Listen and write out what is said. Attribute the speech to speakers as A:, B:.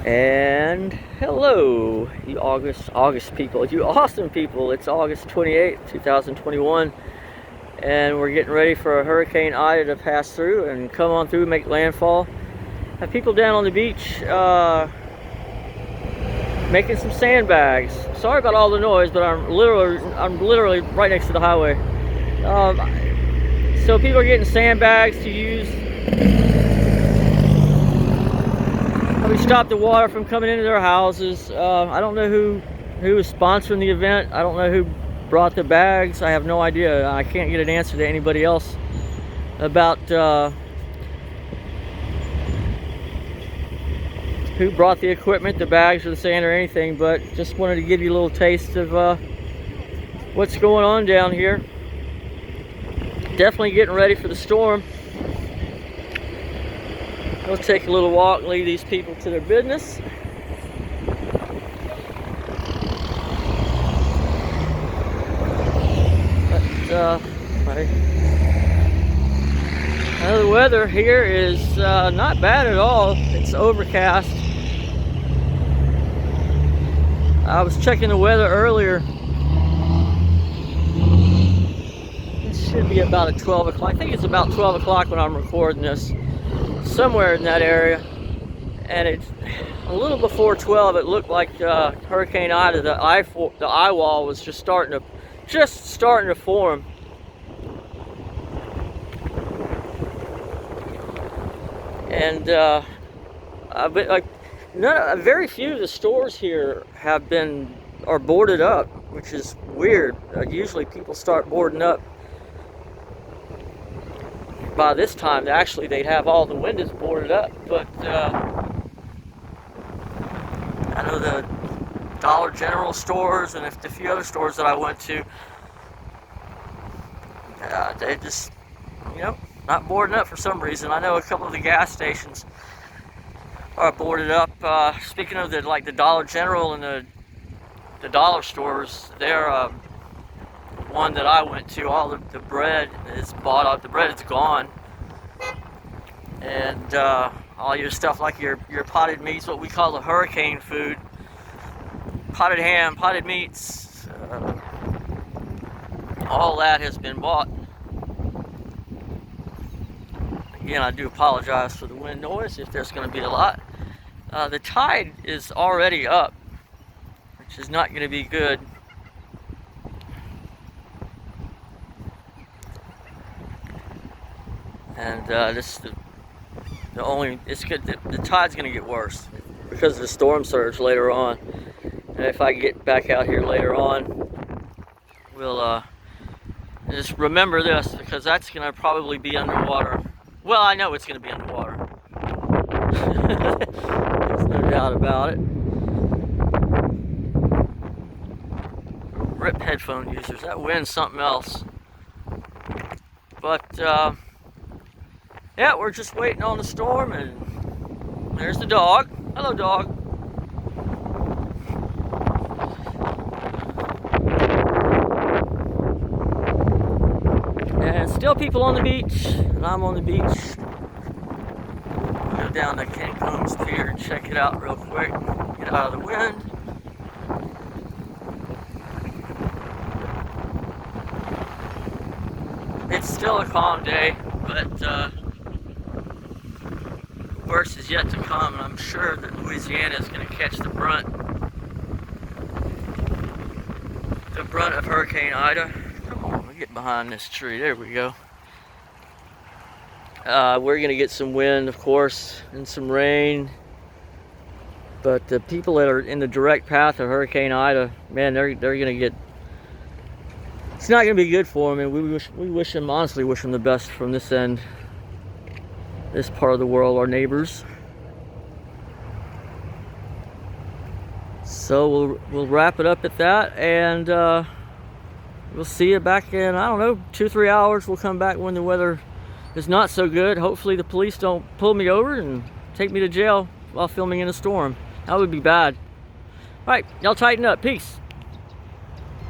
A: And hello, you August people, you awesome people. It's August 28th, 2021, and we're getting ready for a Hurricane Ida to pass through and come on through, make landfall. Have people down on the beach making some sandbags. Sorry about all the noise, but I'm literally right next to the highway. So people are getting sandbags to use. We stopped the water from coming into their houses. I don't know who is sponsoring the event. I don't know who brought the bags. I have no idea. I can't get an answer to anybody else about who brought the equipment, the bags or the sand or anything, but just wanted to give you a little taste of what's going on down here. Definitely getting ready for the storm. We'll take a little walk and leave these people to their business. But the weather here is not bad at all. It's overcast. I was checking the weather earlier. It should be about at 12 o'clock. I think it's about 12 o'clock when I'm recording this. Somewhere in that area, and it's a little before 12. It looked like Hurricane Ida, the eye wall was just starting to form. And very few of the stores here are boarded up, which is weird. Usually people start boarding up by this time. Actually, they'd have all the windows boarded up, but I know the Dollar General stores and a few other stores that I went to, they just, not boarding up for some reason. I know a couple of the gas stations are boarded up. Speaking of the Dollar General and the dollar stores, they're one that I went to, all the bread is bought up. The bread is gone, and all your stuff like your potted meats, what we call the hurricane food, potted ham, potted meats, all that has been bought. Again, I do apologize for the wind noise if there's going to be a lot. The tide is already up, which is not going to be good. And it's good. The tide's going to get worse because of the storm surge later on. And if I get back out here later on, we'll just remember this, because that's going to probably be underwater. Well, I know it's going to be underwater. There's no doubt about it. Rip headphone users. That wind's something else. But yeah, we're just waiting on the storm, and there's the dog. Hello, dog. And still people on the beach, and I'm on the beach. Go down to Cancun's Pier and check it out real quick. Get out of the wind. It's still a calm day, but worse is yet to come, and I'm sure that Louisiana is going to catch the brunt of Hurricane Ida. Come on, let me get behind this tree. There we go. We're going to get some wind, of course, and some rain, but the people that are in the direct path of Hurricane Ida, man, they're going to get. It's not going to be good for them, and we honestly wish them the best from this end. This part of the world, our neighbors. So we'll wrap it up at that, and we'll see you back in, I don't know, 2-3 hours. We'll come back when the weather is not so good. Hopefully the police don't pull me over and take me to jail while filming in a storm. That would be bad. All right, y'all tighten up. Peace.